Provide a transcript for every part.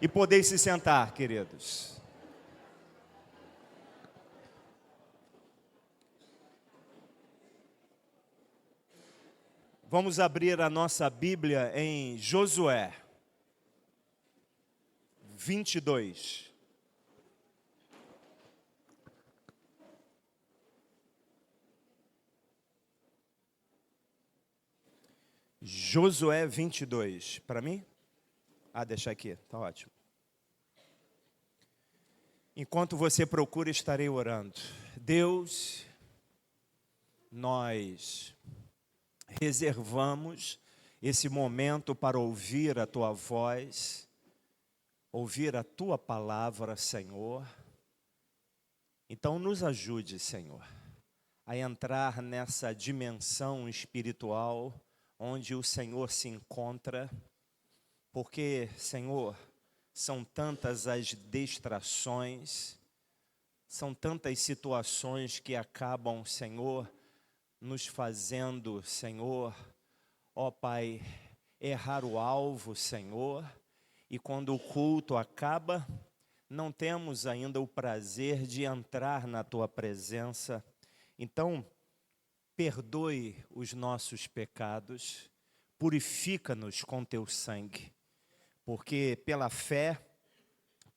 E podeis se sentar, queridos. Vamos abrir a nossa Bíblia em Josué 22. Josué 22. Para mim? Deixa aqui, tá ótimo. Enquanto você procura, estarei orando. Deus, nós reservamos esse momento para ouvir a Tua voz, ouvir a Tua palavra, Senhor. Então nos ajude, Senhor, a entrar nessa dimensão espiritual onde o Senhor se encontra, porque, Senhor, são tantas as distrações, são tantas situações que acabam, Senhor, nos fazendo, Senhor, ó Pai, errar o alvo, Senhor, e quando o culto acaba, não temos ainda o prazer de entrar na Tua presença. Então, perdoe os nossos pecados, purifica-nos com Teu sangue, porque pela fé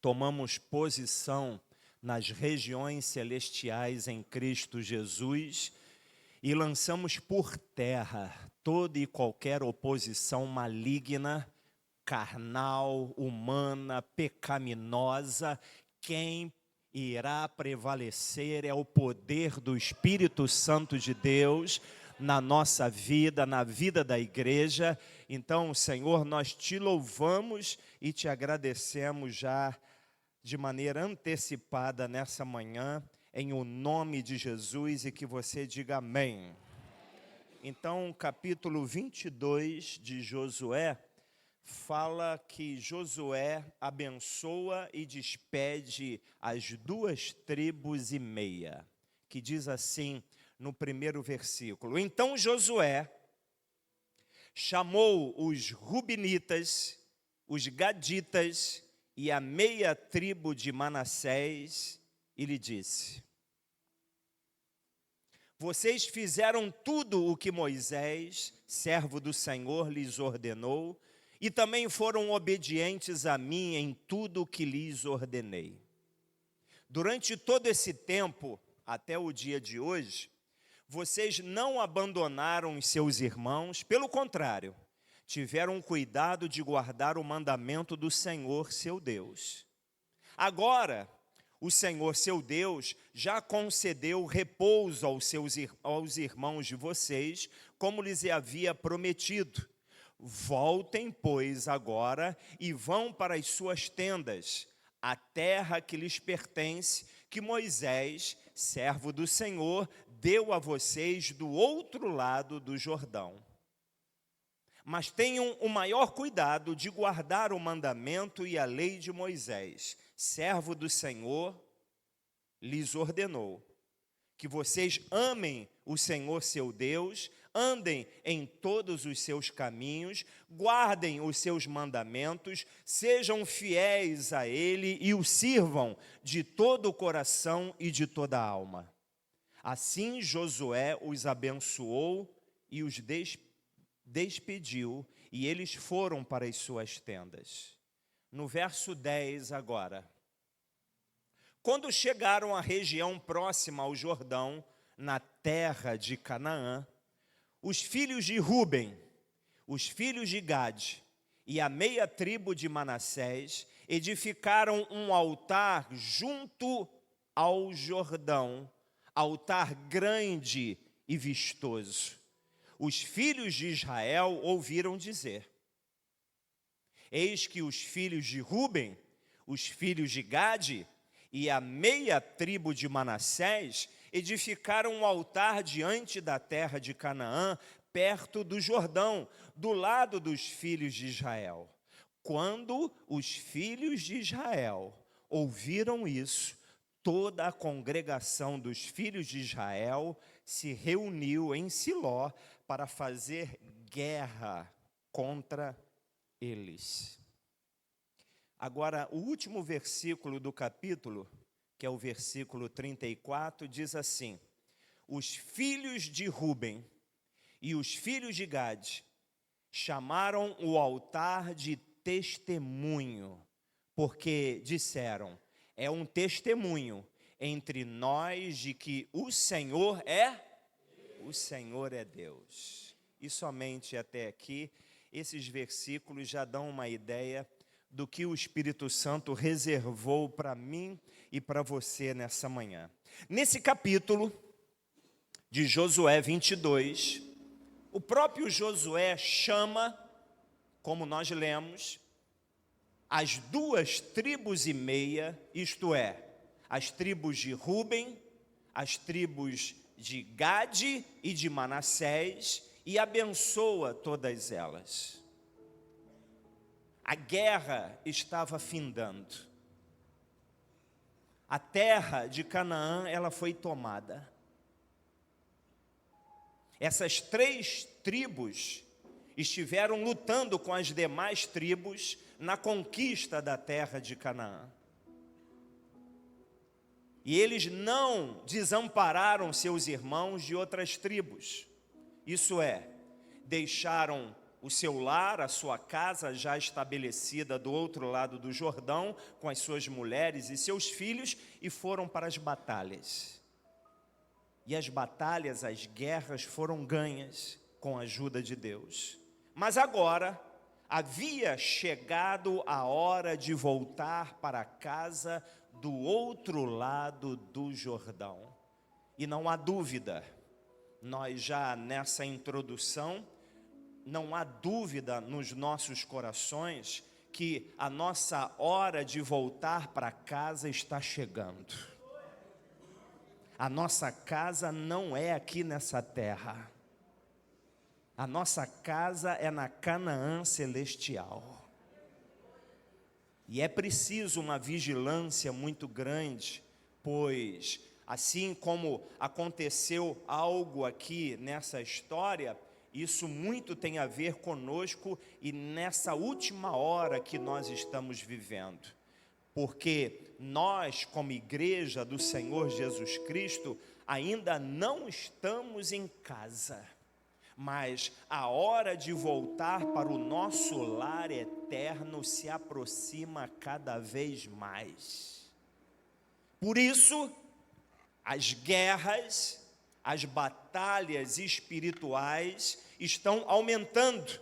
tomamos posição nas regiões celestiais em Cristo Jesus e lançamos por terra toda e qualquer oposição maligna, carnal, humana, pecaminosa. Quem irá prevalecer é o poder do Espírito Santo de Deus na nossa vida, na vida da igreja. Então, Senhor, nós te louvamos e te agradecemos já de maneira antecipada nessa manhã, em o nome de Jesus, e que você diga amém. Então, capítulo 22 de Josué, fala que Josué abençoa e despede as 2,5 tribos, que diz assim no primeiro versículo: Então Josué chamou os Rubenitas, os Gaditas e a meia tribo de Manassés e lhe disse: Vocês fizeram tudo o que Moisés, servo do Senhor, lhes ordenou, e também foram obedientes a mim em tudo o que lhes ordenei. Durante todo esse tempo, até o dia de hoje, vocês não abandonaram os seus irmãos, pelo contrário, tiveram cuidado de guardar o mandamento do Senhor, seu Deus. Agora, o Senhor, seu Deus, já concedeu repouso aos irmãos de vocês, como lhes havia prometido. Voltem, pois, agora e vão para as suas tendas, a terra que lhes pertence, que Moisés, servo do Senhor, deu a vocês do outro lado do Jordão. Mas tenham o maior cuidado de guardar o mandamento e a lei de Moisés, servo do Senhor, lhes ordenou. Que vocês amem o Senhor seu Deus, andem em todos os seus caminhos, guardem os seus mandamentos, sejam fiéis a Ele e o sirvam de todo o coração e de toda a alma. Assim Josué os abençoou e os despediu, e eles foram para as suas tendas. No verso 10 agora: Quando chegaram à região próxima ao Jordão, na terra de Canaã, os filhos de Ruben, os filhos de Gade e a meia tribo de Manassés edificaram um altar junto ao Jordão, altar grande e vistoso. Os filhos de Israel ouviram dizer: Eis que os filhos de Ruben, os filhos de Gade e a meia tribo de Manassés edificaram um altar diante da terra de Canaã, perto do Jordão, do lado dos filhos de Israel. Quando os filhos de Israel ouviram isso, toda a congregação dos filhos de Israel se reuniu em Siló para fazer guerra contra eles. Agora, o último versículo do capítulo, que é o versículo 34, diz assim: os filhos de Ruben e os filhos de Gade chamaram o altar de testemunho, porque disseram: é um testemunho entre nós de que o Senhor é Deus. E somente até aqui, esses versículos já dão uma ideia do que o Espírito Santo reservou para mim e para você nessa manhã. Nesse capítulo de Josué 22, o próprio Josué chama, como nós lemos, as 2,5 tribos, isto é, as tribos de Ruben, as tribos de Gade e de Manassés, e abençoa todas elas. A guerra estava findando. A terra de Canaã, ela foi tomada. Essas 3 tribos estiveram lutando com as demais tribos na conquista da terra de Canaã. E eles não desampararam seus irmãos de outras tribos. Isso é, deixaram o seu lar, a sua casa já estabelecida do outro lado do Jordão, com as suas mulheres e seus filhos, e foram para as batalhas. E as batalhas, as guerras foram ganhas com a ajuda de Deus. Mas agora havia chegado a hora de voltar para casa do outro lado do Jordão. E não há dúvida, nós já nessa introdução, não há dúvida nos nossos corações que a nossa hora de voltar para casa está chegando. A nossa casa não é aqui nessa terra. A nossa casa é na Canaã celestial. E é preciso uma vigilância muito grande, pois assim como aconteceu algo aqui nessa história, isso muito tem a ver conosco e nessa última hora que nós estamos vivendo. Porque nós, como igreja do Senhor Jesus Cristo, ainda não estamos em casa. Mas a hora de voltar para o nosso lar eterno se aproxima cada vez mais. Por isso, as guerras, as batalhas espirituais estão aumentando,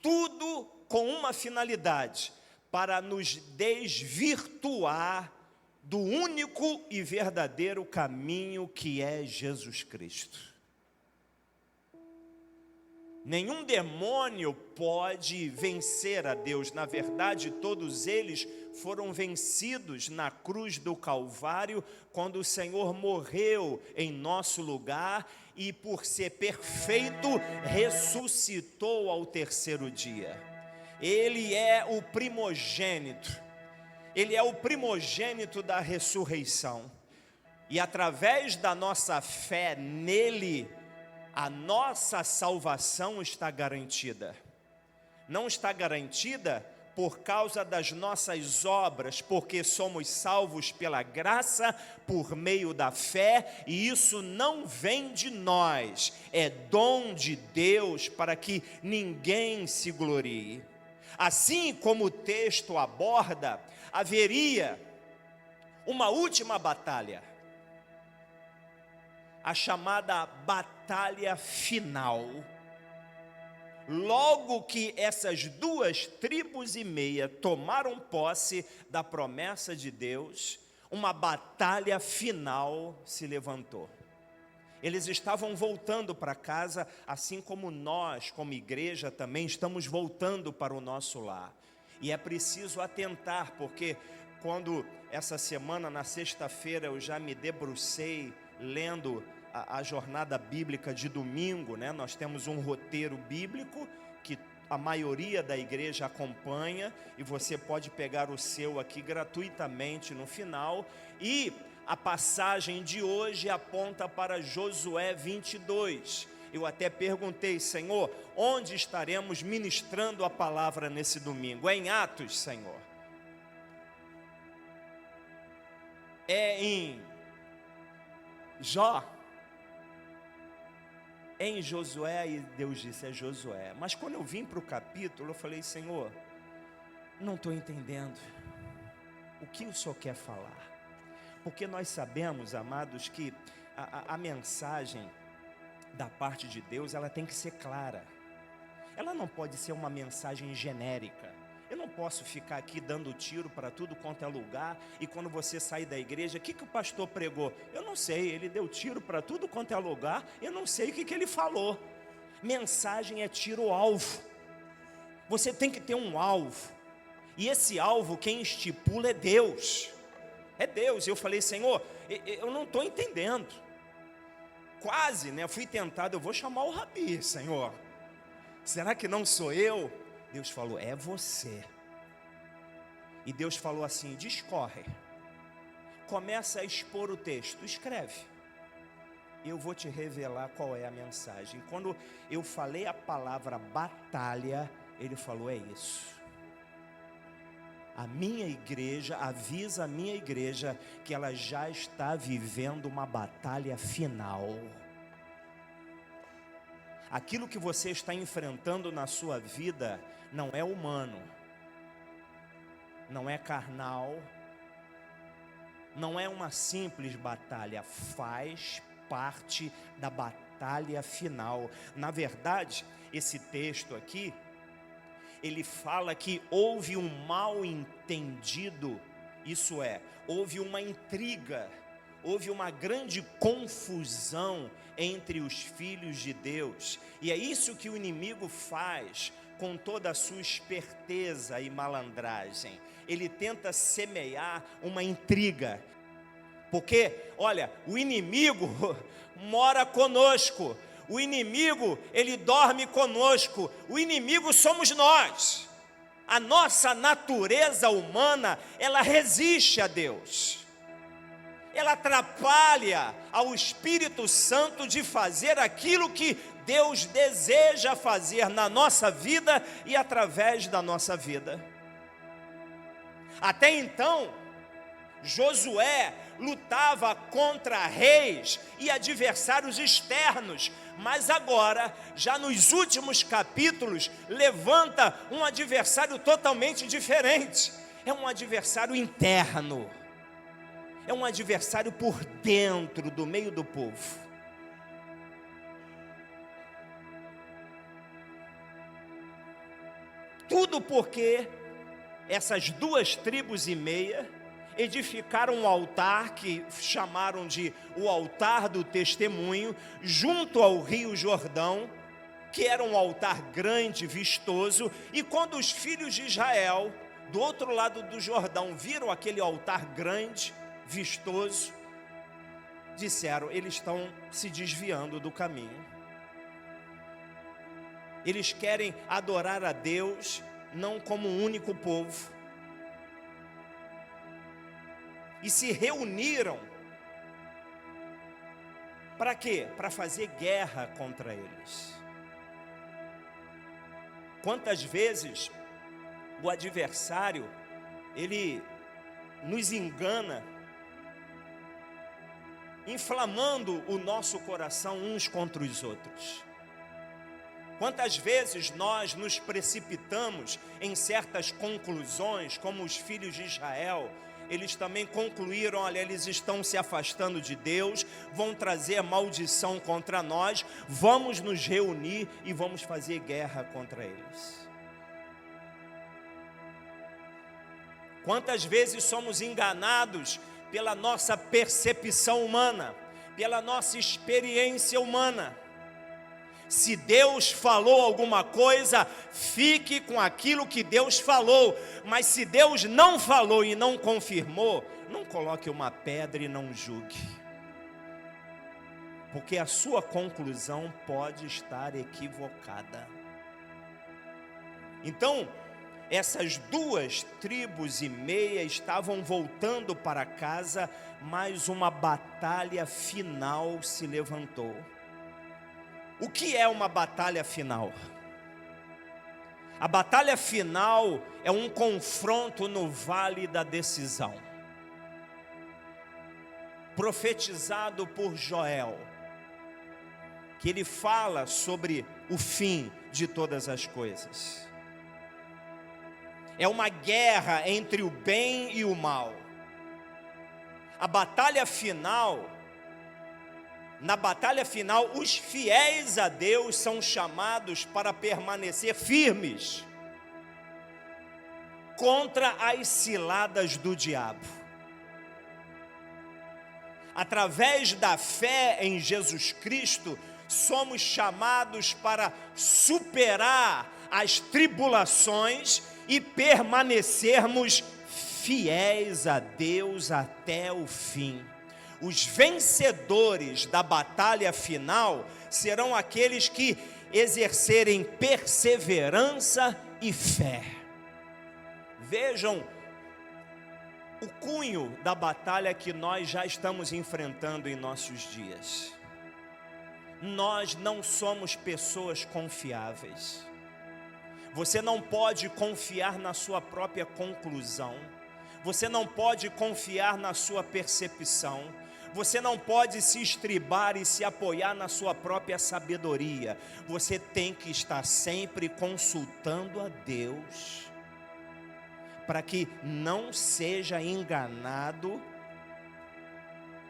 tudo com uma finalidade: para nos desvirtuar do único e verdadeiro caminho que é Jesus Cristo. Nenhum demônio pode vencer a Deus. Na verdade, todos eles foram vencidos na cruz do Calvário, quando o Senhor morreu em nosso lugar e, por ser perfeito, ressuscitou ao terceiro dia. Ele é o primogênito. Ele é o primogênito da ressurreição. E através da nossa fé nele, a nossa salvação está garantida. Não está garantida por causa das nossas obras, porque somos salvos pela graça, por meio da fé, e isso não vem de nós, é dom de Deus para que ninguém se glorie. Assim como o texto aborda, haveria uma última batalha, a chamada batalha final. Logo que essas 2,5 tribos tomaram posse da promessa de Deus, uma batalha final se levantou. Eles estavam voltando para casa, assim como nós, como igreja, também estamos voltando para o nosso lar. E é preciso atentar, porque quando essa semana, na sexta-feira, eu já me debrucei lendo a jornada bíblica de domingo, né? Nós temos um roteiro bíblico que a maioria da igreja acompanha, e você pode pegar o seu aqui gratuitamente no final. E a passagem de hoje aponta para Josué 22. Eu até perguntei: Senhor, onde estaremos ministrando a palavra nesse domingo? É em Atos, Senhor. é em Jó, é em Josué, e Deus disse, é Josué. Mas quando eu vim para o capítulo, eu falei, Senhor, não estou entendendo o que o Senhor quer falar. Porque nós sabemos, amados, que a mensagem da parte de Deus, ela tem que ser clara. Ela não pode ser uma mensagem genérica. Eu não posso ficar aqui dando tiro para tudo quanto é lugar, e quando você sair da igreja, o que o pastor pregou? Eu não sei, ele deu tiro para tudo quanto é lugar, eu não sei o que ele falou. Mensagem é tiro-alvo. Você tem que ter um alvo, e esse alvo quem estipula é Deus. É Deus. Eu falei, Senhor, eu não estou entendendo. Quase, né? Fui tentado, eu vou chamar o Rabi, Senhor. Será que não sou eu? Deus falou, é você. E Deus falou assim, discorre. Começa a expor o texto, escreve. Eu vou te revelar qual é a mensagem. Quando eu falei a palavra batalha, ele falou, é isso. A minha igreja, avisa a minha igreja que ela já está vivendo uma batalha final. Aquilo que você está enfrentando na sua vida não é humano, não é carnal, não é uma simples batalha, faz parte da batalha final. Na verdade, esse texto aqui, ele fala que houve um mal entendido, isso é, houve uma intriga, houve uma grande confusão entre os filhos de Deus, e é isso que o inimigo faz com toda a sua esperteza e malandragem. Ele tenta semear uma intriga, porque, olha, o inimigo mora conosco. O inimigo, ele dorme conosco. O inimigo somos nós. A nossa natureza humana, ela resiste a Deus. Ela atrapalha ao Espírito Santo de fazer aquilo que Deus deseja fazer na nossa vida e através da nossa vida. Até então, Josué lutava contra reis e adversários externos, mas agora, já nos últimos capítulos, levanta um adversário totalmente diferente. É um adversário interno, é um adversário por dentro, do meio do povo. Tudo porque essas 2,5 tribos edificaram um altar que chamaram de o altar do testemunho, junto ao rio Jordão, que era um altar grande, vistoso, e quando os filhos de Israel, do outro lado do Jordão, viram aquele altar grande, vistoso, disseram, eles estão se desviando do caminho. Eles querem adorar a Deus, não como um único povo. E se reuniram, para quê? Para fazer guerra contra eles. Quantas vezes o adversário, ele nos engana, inflamando o nosso coração uns contra os outros. Quantas vezes nós nos precipitamos em certas conclusões, como os filhos de Israel. Eles também concluíram, olha, eles estão se afastando de Deus, vão trazer maldição contra nós, vamos nos reunir e vamos fazer guerra contra eles. Quantas vezes somos enganados pela nossa percepção humana, pela nossa experiência humana. Se Deus falou alguma coisa, fique com aquilo que Deus falou. Mas se Deus não falou e não confirmou, não coloque uma pedra e não julgue. Porque a sua conclusão pode estar equivocada. Então, essas 2,5 tribos estavam voltando para casa, mas uma batalha final se levantou. O que é uma batalha final? A batalha final é um confronto no vale da decisão. profetizado por Joel, que ele fala sobre o fim de todas as coisas. É uma guerra entre o bem e o mal. A batalha final, na batalha final, os fiéis a Deus são chamados para permanecer firmes contra as ciladas do diabo. Através da fé em Jesus Cristo, somos chamados para superar as tribulações e permanecermos fiéis a Deus até o fim. Os vencedores da batalha final serão aqueles que exercerem perseverança e fé. Vejam o cunho da batalha que nós já estamos enfrentando em nossos dias. Nós não somos pessoas confiáveis. Você não pode confiar na sua própria conclusão. Você não pode confiar na sua percepção. Você não pode se estribar e se apoiar na sua própria sabedoria. Você tem que estar sempre consultando a Deus, para que não seja enganado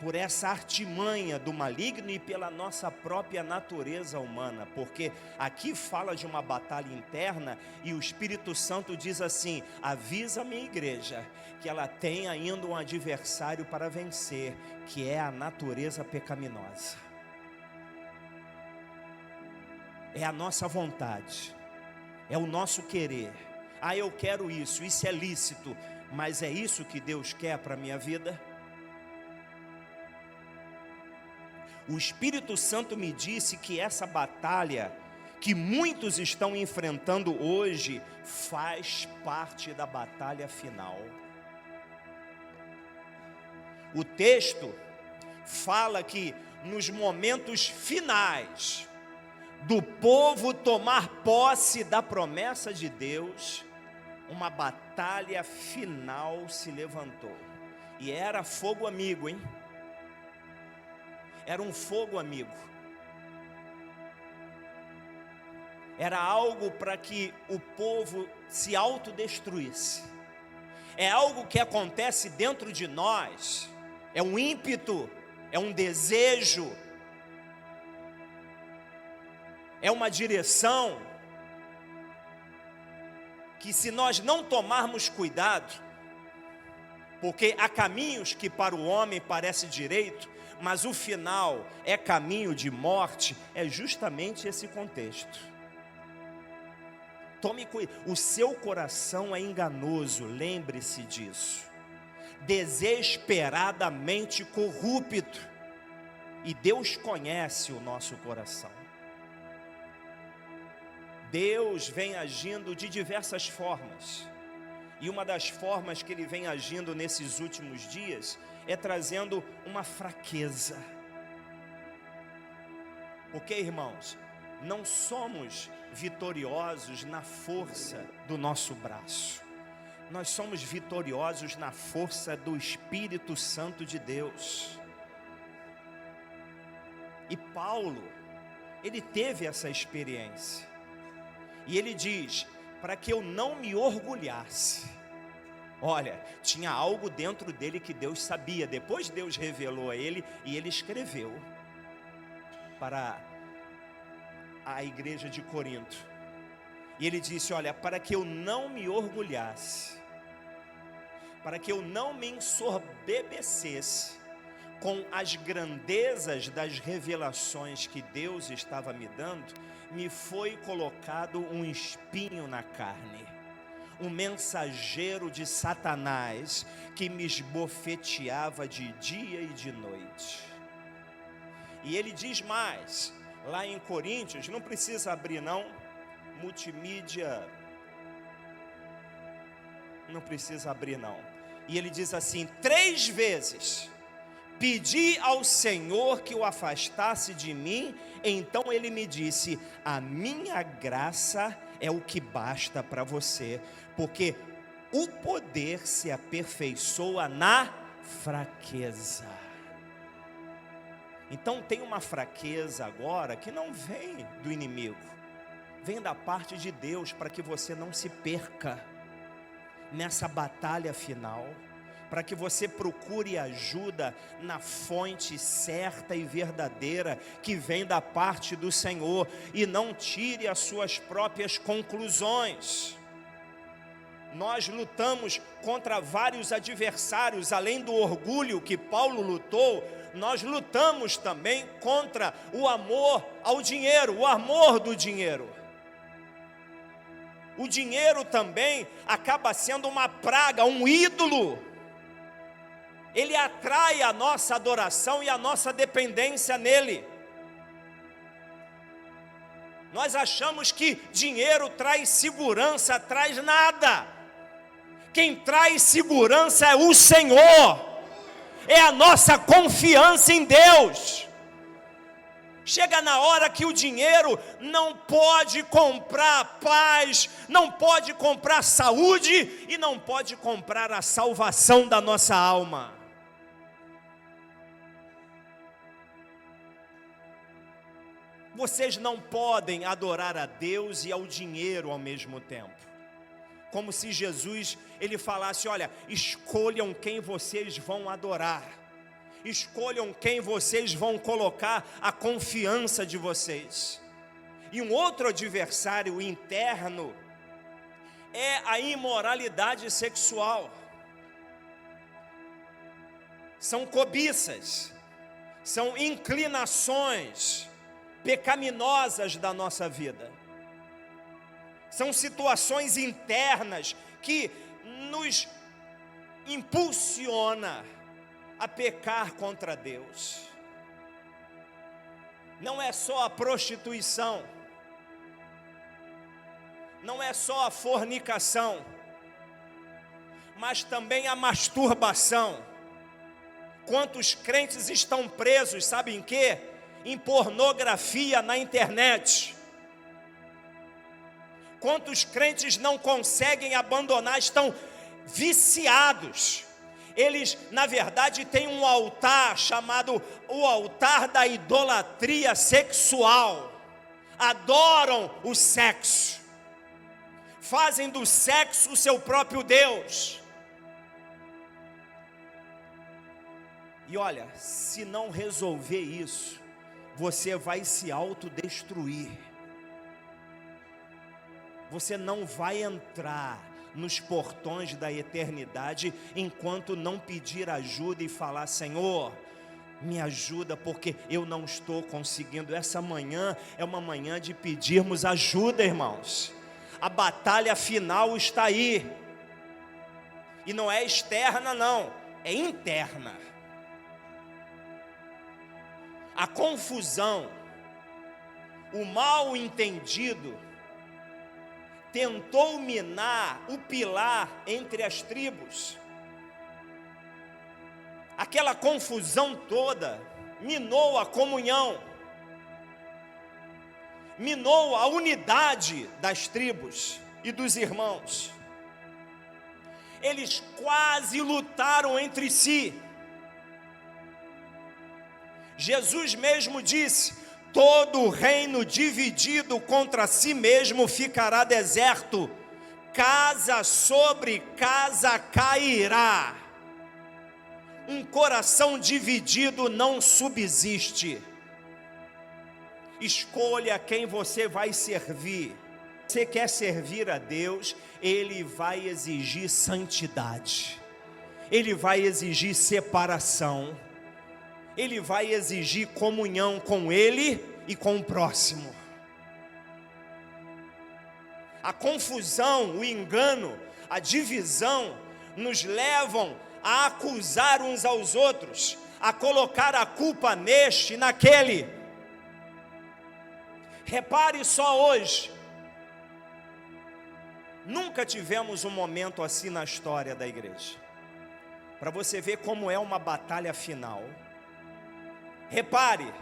por essa artimanha do maligno e pela nossa própria natureza humana, porque aqui fala de uma batalha interna e o Espírito Santo diz assim: avisa a minha igreja que ela tem ainda um adversário para vencer, que é a natureza pecaminosa. É a nossa vontade, é o nosso querer. Ah, eu quero isso, isso é lícito, mas é isso que Deus quer para a minha vida? O Espírito Santo me disse que essa batalha que muitos estão enfrentando hoje faz parte da batalha final. O texto fala que nos momentos finais do povo tomar posse da promessa de Deus, uma batalha final se levantou. E era fogo amigo, hein? Era um fogo amigo. Era algo para que o povo se autodestruísse. É algo que acontece dentro de nós. É um ímpeto, é um desejo, é uma direção que, se nós não tomarmos cuidado, porque há caminhos que para o homem parece direito, mas o final é caminho de morte, é justamente esse contexto. Tome cuidado, o seu coração é enganoso, lembre-se disso, desesperadamente corrupto, e Deus conhece o nosso coração. Deus vem agindo de diversas formas, e uma das formas que Ele vem agindo nesses últimos dias é trazendo uma fraqueza. Porque, irmãos, não somos vitoriosos na força do nosso braço. Nós somos vitoriosos na força do Espírito Santo de Deus. E Paulo, ele teve essa experiência. E ele diz: para que eu não me orgulhasse. Olha, tinha algo dentro dele que Deus sabia. Depois Deus revelou a ele e ele escreveu para a igreja de Corinto. E ele disse: olha, para que eu não me orgulhasse, para que eu não me ensoberbecesse com as grandezas das revelações que Deus estava me dando, me foi colocado um espinho na carne, um mensageiro de Satanás que me esbofeteava de dia e de noite. E ele diz mais, lá em Coríntios, não precisa abrir não, multimídia, não precisa abrir não. E ele diz assim: 3 vezes pedi ao Senhor que o afastasse de mim, então ele me disse: a minha graça é o que basta para você, porque o poder se aperfeiçoa na fraqueza. Então tem uma fraqueza agora que não vem do inimigo, vem da parte de Deus, para que você não se perca nessa batalha final, para que você procure ajuda na fonte certa e verdadeira, que vem da parte do Senhor, e não tire as suas próprias conclusões. Nós lutamos contra vários adversários, além do orgulho que Paulo lutou, nós lutamos também contra o amor ao dinheiro, o amor do dinheiro. O dinheiro também acaba sendo uma praga, um ídolo. Ele atrai a nossa adoração e a nossa dependência nele. Nós achamos que dinheiro traz segurança, traz nada. Quem traz segurança é o Senhor, é a nossa confiança em Deus. Chega na hora que o dinheiro não pode comprar paz, não pode comprar saúde e não pode comprar a salvação da nossa alma. Vocês não podem adorar a Deus e ao dinheiro ao mesmo tempo. Como se Jesus, ele falasse, olha, escolham quem vocês vão adorar. Escolham quem vocês vão colocar a confiança de vocês. E um outro adversário interno é a imoralidade sexual. São cobiças, são inclinações pecaminosas da nossa vida. São situações internas que nos impulsiona a pecar contra Deus. Não é só a prostituição, não é só a fornicação, mas também a masturbação. Quantos crentes estão presos, sabe em quê? Em pornografia na internet. Quantos crentes não conseguem abandonar, estão viciados. Eles, na verdade, têm um altar chamado o altar da idolatria sexual. Adoram o sexo. Fazem do sexo o seu próprio Deus. E olha, se não resolver isso, você vai se autodestruir. Você não vai entrar nos portões da eternidade enquanto não pedir ajuda e falar, Senhor, me ajuda, porque eu não estou conseguindo. Essa manhã é uma manhã de pedirmos ajuda, irmãos. A batalha final está aí. E não é externa não, é interna. A confusão, o mal entendido, tentou minar o pilar entre as tribos. Aquela confusão toda minou a comunhão, minou a unidade das tribos e dos irmãos. Eles quase lutaram entre si. Jesus mesmo disse, todo reino dividido contra si mesmo ficará deserto, casa sobre casa cairá. Um coração dividido não subsiste. Escolha quem você vai servir. Você quer servir a Deus, Ele vai exigir santidade, Ele vai exigir separação, Ele vai exigir comunhão com Ele e com o próximo. A confusão, o engano, a divisão nos levam a acusar uns aos outros, a colocar a culpa neste e naquele. Repare só hoje, nunca tivemos um momento assim na história da igreja, para você ver como é uma batalha final. Repare,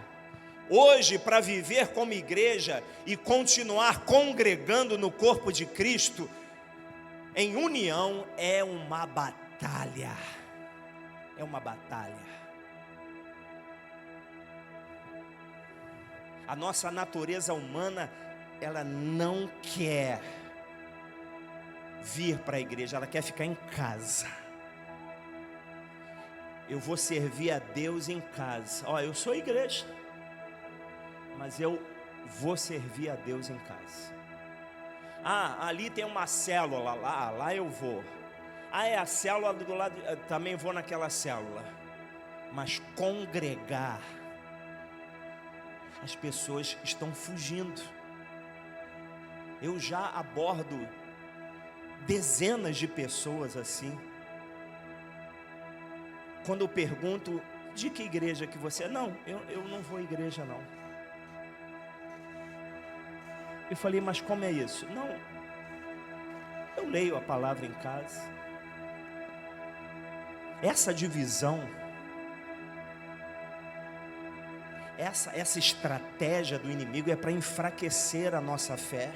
hoje, para viver como igreja e continuar congregando no corpo de Cristo, em união, é uma batalha. É uma batalha. A nossa natureza humana, ela não quer vir para a igreja, ela quer ficar em casa. Eu vou servir a Deus em casa. Ó, eu sou igreja, mas eu vou servir a Deus em casa. Ah, ali tem uma célula, lá eu vou. Ah, é a célula do lado, também vou naquela célula. Mas congregar, as pessoas estão fugindo. Eu já abordo dezenas de pessoas assim. Quando eu pergunto, de que igreja que você é? Não, eu não vou à igreja não. Eu falei, mas como é isso? Não, eu leio a palavra em casa. Essa divisão, essa estratégia do inimigo é para enfraquecer a nossa fé.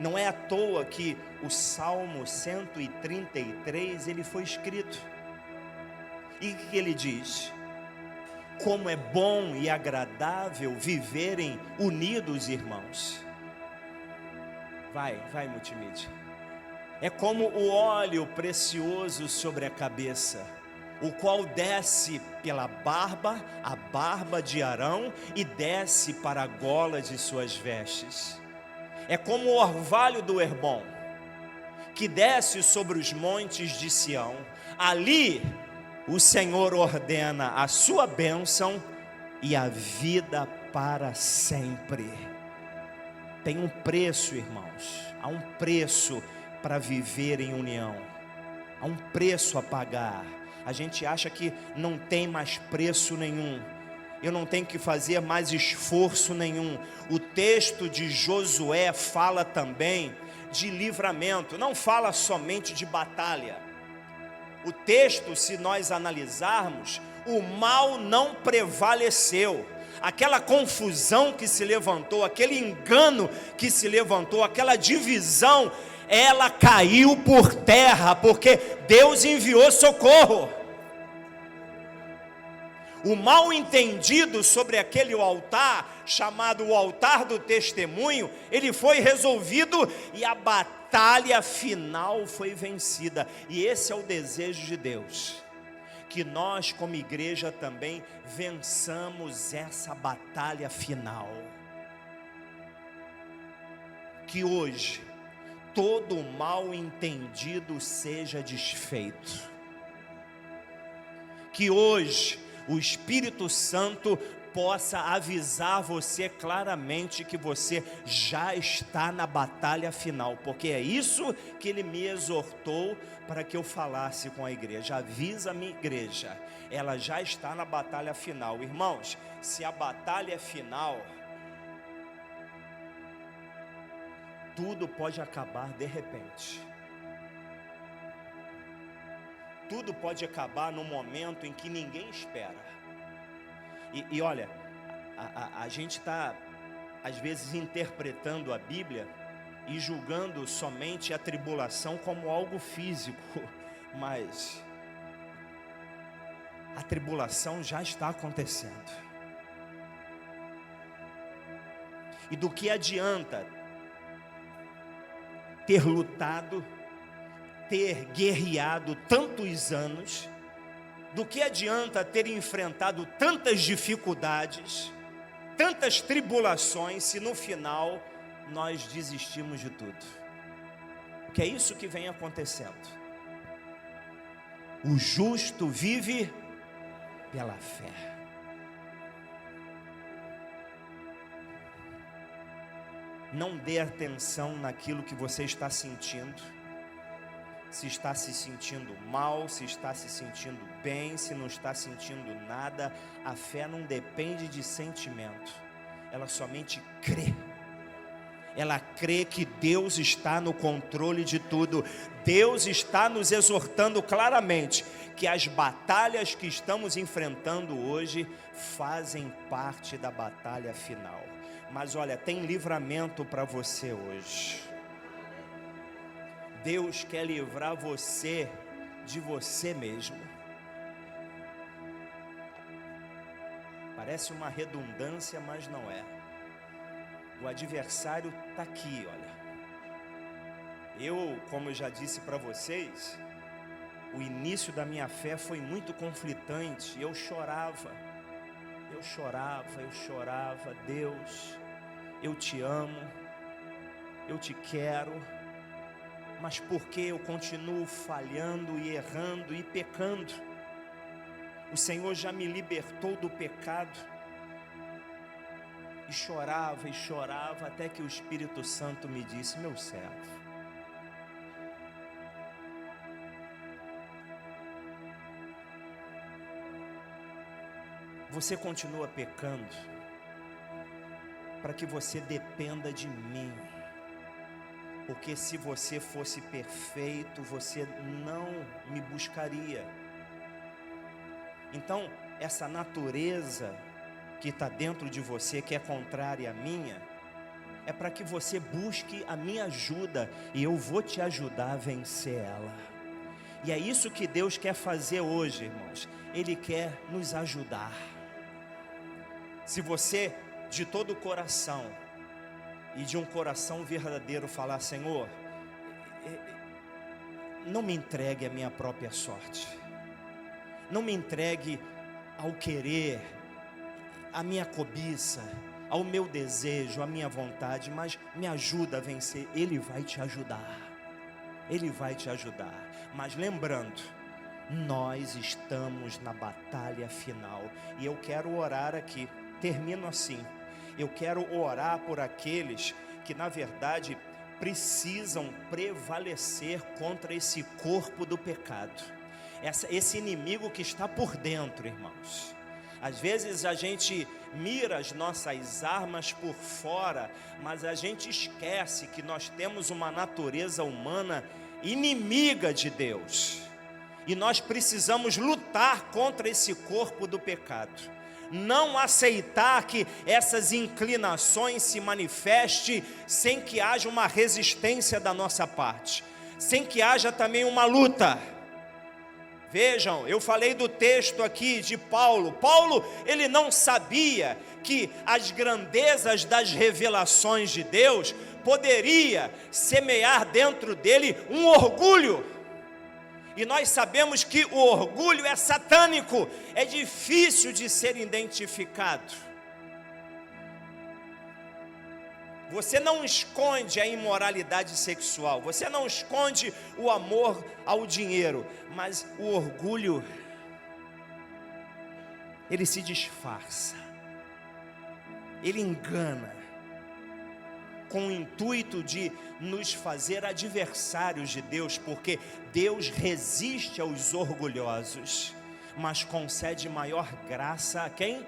Não é à toa que o Salmo 133, ele foi escrito. E o que ele diz? Como é bom e agradável viverem unidos, irmãos. Vai multimídia. É como o óleo precioso sobre a cabeça, o qual desce pela barba, a barba de Arão, e desce para a gola de suas vestes. É como o orvalho do Hermon, que desce sobre os montes de Sião. Ali o Senhor ordena a sua bênção e a vida para sempre. Tem um preço, irmãos. Há um preço para viver em união. Há um preço a pagar. A gente acha que não tem mais preço nenhum. Eu não tenho que fazer mais esforço nenhum. O texto de Josué fala também de livramento. Não fala somente de batalha. O texto, se nós analisarmos, o mal não prevaleceu. Aquela confusão que se levantou, aquele engano que se levantou, aquela divisão, ela caiu por terra, porque Deus enviou socorro. O mal entendido sobre aquele altar, chamado o altar do testemunho, ele foi resolvido e a batalha final foi vencida. E esse é o desejo de Deus, que nós como igreja também vençamos essa batalha final. Que hoje todo o mal entendido seja desfeito. Que hoje o Espírito Santo possa avisar você claramente que você já está na batalha final, porque é isso que ele me exortou para que eu falasse com a igreja. Avisa a minha igreja, ela já está na batalha final. Irmãos, se a batalha é final, tudo pode acabar de repente. Tudo pode acabar no momento em que ninguém espera. E olha, a gente está às vezes interpretando a Bíblia e julgando somente a tribulação como algo físico, mas a tribulação já está acontecendo. E do que adianta ter lutado, ter guerreado tantos anos? Do que adianta ter enfrentado tantas dificuldades, tantas tribulações, se no final nós desistimos de tudo? Porque é isso que vem acontecendo. O justo vive pela fé. Não dê atenção naquilo que você está sentindo. Se está se sentindo mal, se está se sentindo bem, se não está sentindo nada. A fé não depende de sentimento, ela somente crê. Ela crê que Deus está no controle de tudo. Deus está nos exortando claramente que as batalhas que estamos enfrentando hoje fazem parte da batalha final. Mas olha, tem livramento para você hoje. Deus quer livrar você de você mesmo. Parece uma redundância, mas não é. O adversário está aqui, olha. Como eu já disse para vocês, o início da minha fé foi muito conflitante. Eu chorava. Deus, eu te amo, eu te quero, mas por que eu continuo falhando e errando e pecando? O Senhor já me libertou do pecado. E chorava, até que o Espírito Santo me disse: meu servo, você continua pecando para que você dependa de mim. Porque se você fosse perfeito, você não me buscaria. Então, essa natureza que está dentro de você, que é contrária à minha, é para que você busque a minha ajuda, e eu vou te ajudar a vencer ela. E é isso que Deus quer fazer hoje, irmãos. Ele quer nos ajudar. Se você, de todo o coração, e de um coração verdadeiro, falar: Senhor, não me entregue a minha própria sorte, não me entregue ao querer, à minha cobiça, ao meu desejo, à minha vontade, mas me ajuda a vencer. Ele vai te ajudar, Ele vai te ajudar. Mas lembrando, nós estamos na batalha final, e eu quero orar aqui. Termino assim. Eu quero orar por aqueles que na verdade precisam prevalecer contra esse corpo do pecado, esse inimigo que está por dentro, irmãos. Às vezes a gente mira as nossas armas por fora, mas a gente esquece que nós temos uma natureza humana inimiga de Deus, e nós precisamos lutar contra esse corpo do pecado. Não aceitar que essas inclinações se manifestem sem que haja uma resistência da nossa parte, sem que haja também uma luta. Vejam, eu falei do texto aqui de Paulo. Paulo, ele não sabia que as grandezas das revelações de Deus poderia semear dentro dele um orgulho. E nós sabemos que o orgulho é satânico, é difícil de ser identificado. Você não esconde a imoralidade sexual, você não esconde o amor ao dinheiro, mas o orgulho, ele se disfarça, ele engana, com o intuito de nos fazer adversários de Deus, porque Deus resiste aos orgulhosos, mas concede maior graça a quem?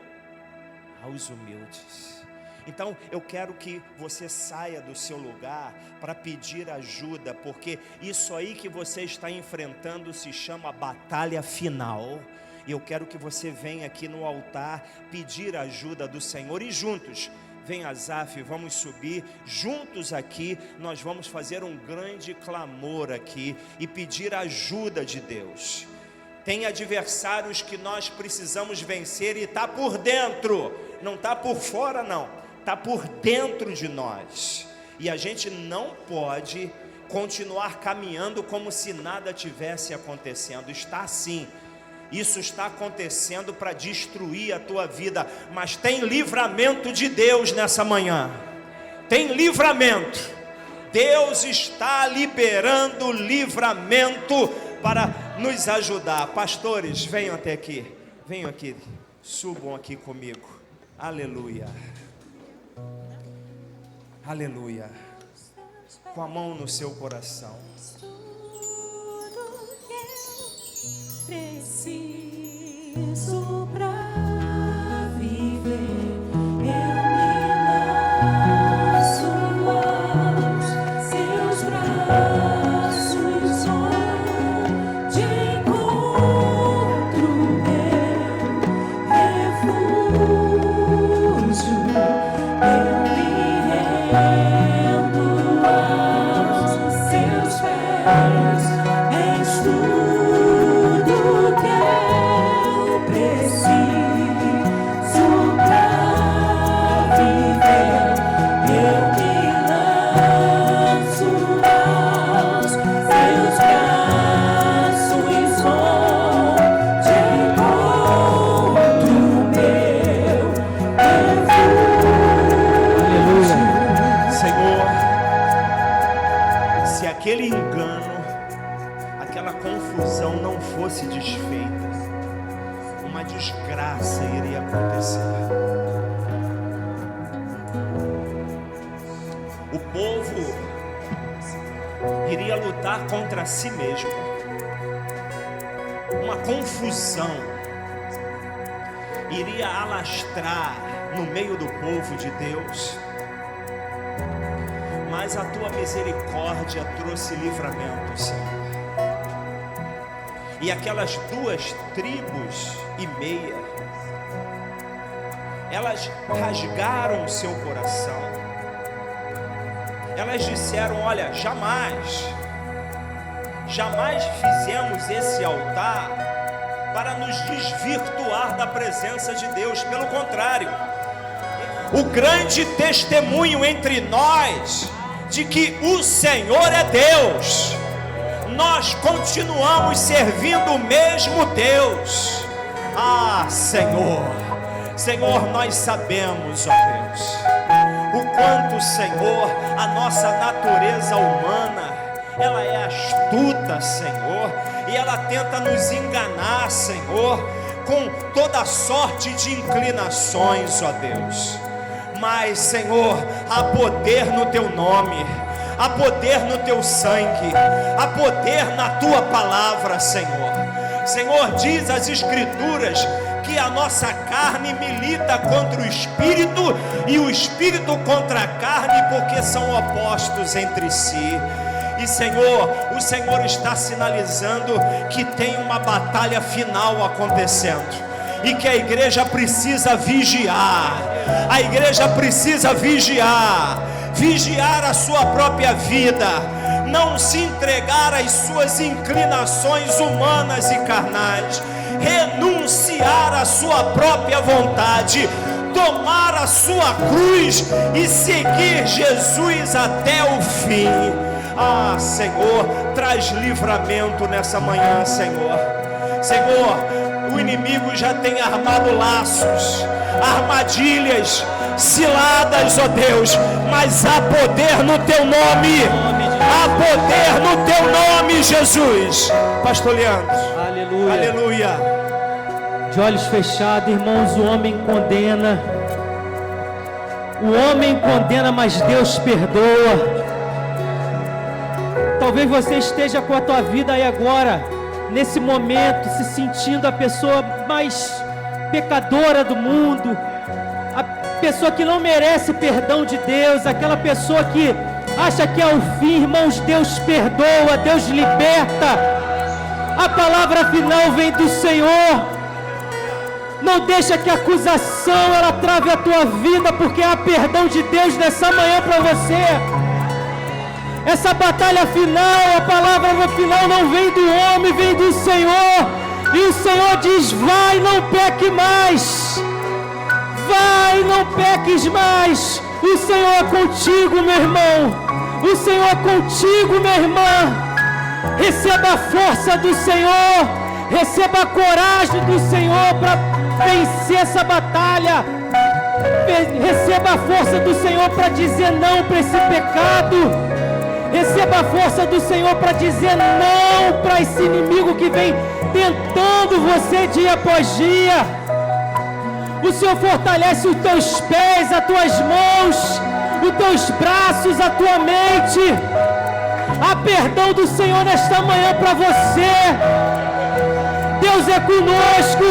Aos humildes. Então eu quero que você saia do seu lugar para pedir ajuda, porque isso aí que você está enfrentando se chama batalha final. E eu quero que você venha aqui no altar pedir ajuda do Senhor, e juntos, vem Asaf, vamos subir juntos aqui, nós vamos fazer um grande clamor aqui e pedir ajuda de Deus. Tem adversários que nós precisamos vencer, e está por dentro, não está por fora não, está por dentro de nós. E a gente não pode continuar caminhando como se nada tivesse acontecendo. Está sim. Isso está acontecendo para destruir a tua vida, mas tem livramento de Deus nessa manhã. Tem livramento. Deus está liberando livramento para nos ajudar. Pastores, venham até aqui. Venham aqui. Subam aqui comigo. Aleluia. Aleluia. Com a mão no seu coração. Preciso pra viver, eu me lanço aos seus braços, onde encontro meu refúgio, eu me rendo aos seus pés, és tudo que eu preciso. confusão não fosse desfeita, uma desgraça iria acontecer. O povo iria lutar contra si mesmo. Uma confusão iria alastrar no meio do povo de Deus. Mas a tua misericórdia trouxe livramento, Senhor. E aquelas 2,5 tribos, elas rasgaram o seu coração. Elas disseram: olha, jamais fizemos esse altar para nos desvirtuar da presença de Deus. Pelo contrário, o grande testemunho entre nós de que o Senhor é Deus, nós continuamos servindo o mesmo Deus. Ah, Senhor, nós sabemos, ó Deus, o quanto, Senhor, a nossa natureza humana, ela é astuta, Senhor, e ela tenta nos enganar, Senhor, com toda sorte de inclinações, ó Deus. Mas, Senhor, há poder no teu nome, há poder no teu sangue, há poder na tua palavra, Senhor. Senhor, diz as Escrituras que a nossa carne milita contra o Espírito e o Espírito contra a carne, porque são opostos entre si. E, Senhor, o Senhor está sinalizando que tem uma batalha final acontecendo e que a igreja precisa vigiar. A igreja precisa vigiar a sua própria vida, não se entregar às suas inclinações humanas e carnais, renunciar à sua própria vontade, tomar a sua cruz e seguir Jesus até o fim. Ah, Senhor, traz livramento nessa manhã, Senhor. Senhor, o inimigo já tem armado laços, armadilhas, ciladas, ó Deus, mas há poder no teu nome, há poder no teu nome, Jesus. Pastor Leandro. Aleluia. Aleluia. De olhos fechados, irmãos, o homem condena. O homem condena, mas Deus perdoa. Talvez você esteja com a tua vida aí agora, nesse momento, se sentindo a pessoa mais pecadora do mundo, a pessoa que não merece perdão de Deus, aquela pessoa que acha que é o fim. Irmãos, Deus perdoa, Deus liberta. A palavra final vem do Senhor. Não deixa que a acusação ela trave a tua vida, porque há perdão de Deus nessa manhã para você. Essa batalha final, a palavra final não vem do homem, vem do Senhor. E o Senhor diz: vai, não peque mais. Vai, não peques mais. O Senhor é contigo, meu irmão. O Senhor é contigo, minha irmã. Receba a força do Senhor. Receba a coragem do Senhor para vencer essa batalha. Receba a força do Senhor para dizer não para esse pecado. Receba a força do Senhor para dizer não para esse inimigo que vem tentando você dia após dia. O Senhor fortalece os teus pés, as tuas mãos, os teus braços, a tua mente. Há perdão do Senhor nesta manhã para você. Deus é conosco.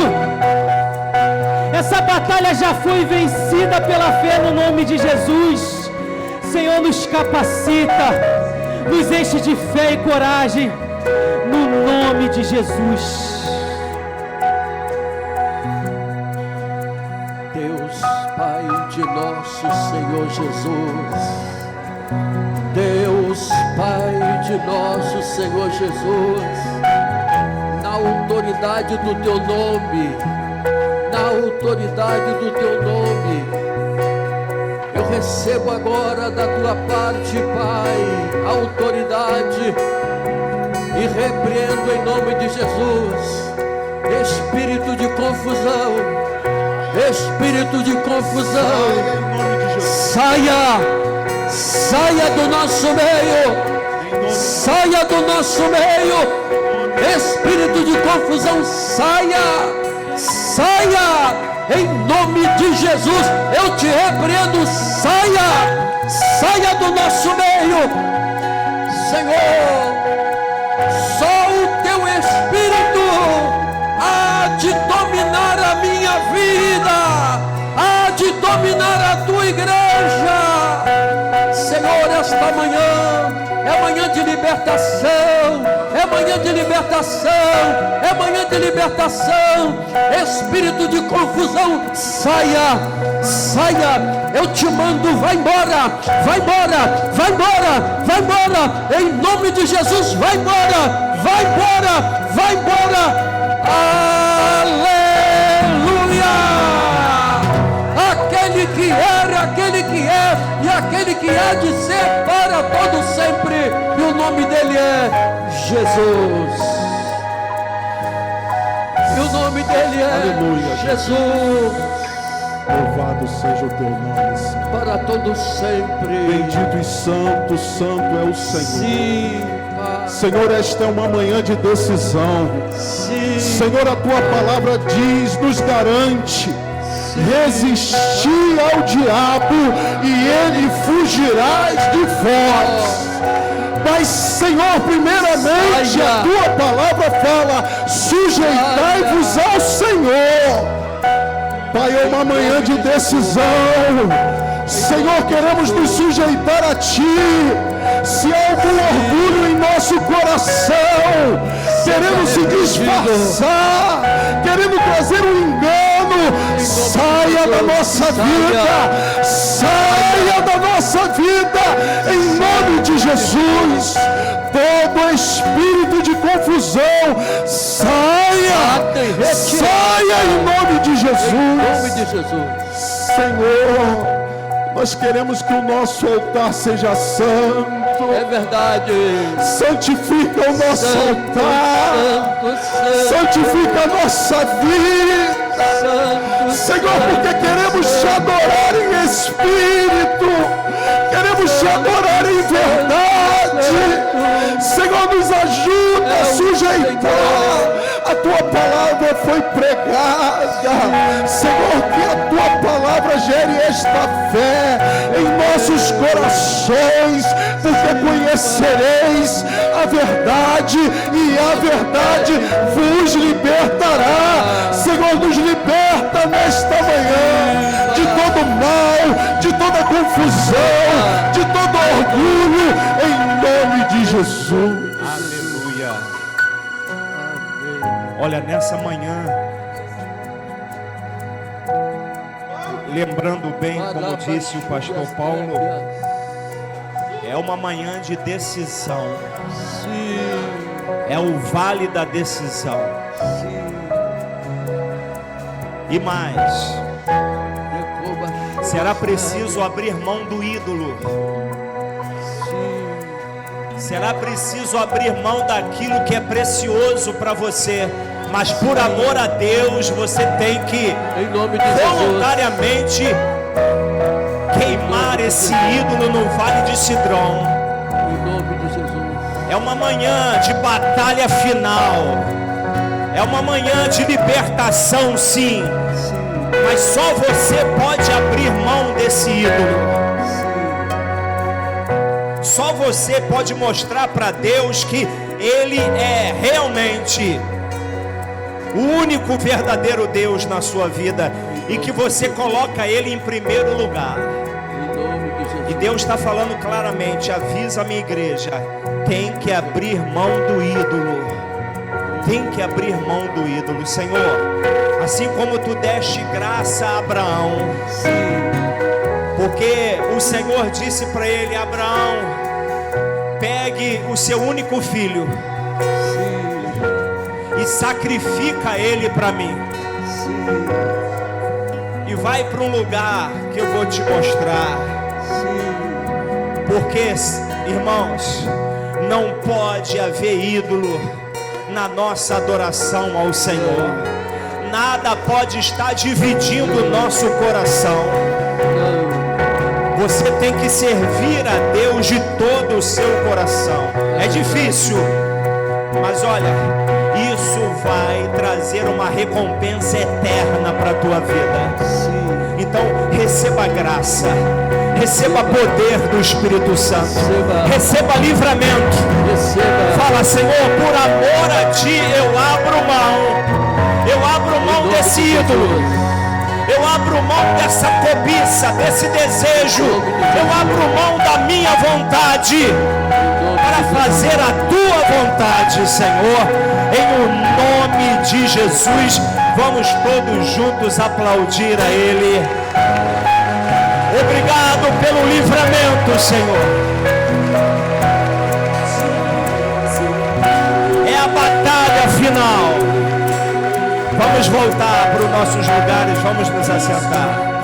Essa batalha já foi vencida pela fé no nome de Jesus. Senhor, nos capacita, nos enche de fé e coragem, no nome de Jesus. Deus, Pai de nosso Senhor Jesus, Deus, Pai de nosso Senhor Jesus, na autoridade do Teu nome, na autoridade do Teu nome, eu recebo agora da Tua parte, Pai, a autoridade e repreendo em nome de Jesus espírito de confusão, espírito de confusão, saia do nosso meio, saia do nosso meio, Espírito de confusão, saia, saia. Em nome de Jesus, eu te repreendo, saia, saia do nosso meio. Senhor, só o teu Espírito há de dominar a minha vida, há de dominar a tua igreja. Senhor, esta manhã é manhã de libertação, é manhã de libertação, é manhã de libertação. Espírito de confusão, saia, saia. Eu te mando, vai embora, vai embora, vai embora, vai embora. Em nome de Jesus, vai embora, vai embora, vai embora. Aleluia! Aquele que era, aquele que é e aquele que há de ser para todo sempre. E o nome dele é Jesus. E o nome dele é Aleluia. Jesus. Louvado seja o teu nome, Senhor. Para todo sempre. Bendito e santo, santo é o Senhor. Sim, Pai. Senhor, esta é uma manhã de decisão. Sim. Senhor, a tua palavra diz, nos garante: resistir ao diabo e ele fugirá de vós. Mas, Senhor, primeiramente Saia. a tua palavra fala: sujeitai-vos ao Senhor. Pai, é uma manhã de decisão. Senhor, queremos nos sujeitar a Ti. Se há algum orgulho em nosso coração, queremos se disfarçar, queremos trazer um engano, saia da nossa vida, saia da nossa vida, em nome de Jesus. Todo espírito de confusão, saia, saia em nome de Jesus. Em nome de Jesus. Senhor, nós queremos que o nosso altar seja santo. É verdade. Santifica o nosso Santo, altar. santo, santo, Santifica a nossa vida. santo, Senhor, porque queremos te adorar em espírito. Queremos te adorar em verdade. Senhor, nos ajuda a sujeitar. A tua palavra foi pregada. Senhor, que a tua palavra gere esta fé em nossos corações, porque conhecereis a verdade e a verdade vos libertará. Senhor, nos liberta nesta manhã de todo mal, de toda confusão, de todo orgulho, em nome de Jesus. Aleluia. Olha, nessa manhã, lembrando bem, como disse o pastor Paulo, é uma manhã de decisão. É o vale da decisão. E mais, será preciso abrir mão do ídolo. Será preciso abrir mão daquilo que é precioso para você. Mas por amor a Deus, você tem que Em nome de Jesus. voluntariamente queimar esse ídolo no Vale de Sidrom. Em nome de Jesus. É uma manhã de batalha final. É uma manhã de libertação, sim. Mas só você pode abrir mão desse ídolo. Só você pode mostrar para Deus que Ele é realmente o único verdadeiro Deus na sua vida e que você coloca Ele em primeiro lugar. Em nome de Jesus. E Deus está falando claramente: avisa a minha igreja, tem que abrir mão do ídolo. Tem que abrir mão do ídolo. Senhor, assim como tu deste graça a Abraão, porque o Senhor disse para ele: Abraão, pegue o seu único filho e sacrifica ele para mim. E vai para um lugar que eu vou te mostrar. Porque, irmãos, não pode haver ídolo na nossa adoração ao Senhor. Nada pode estar dividindo o nosso coração. Você tem que servir a Deus de todo o seu coração. É difícil, mas olha, trazer uma recompensa eterna para a tua vida. Sim. Então, receba graça, receba poder do Espírito Santo, receba livramento. Receba. Fala, Senhor, por amor a Ti eu abro mão desse ídolo. Eu abro mão dessa cobiça, desse desejo. Eu abro mão da minha vontade para fazer a tua vontade, Senhor. Em o nome de Jesus, vamos todos juntos aplaudir a Ele. Obrigado pelo livramento, Senhor. É a batalha final. Vamos voltar para os nossos lugares, vamos nos assentar.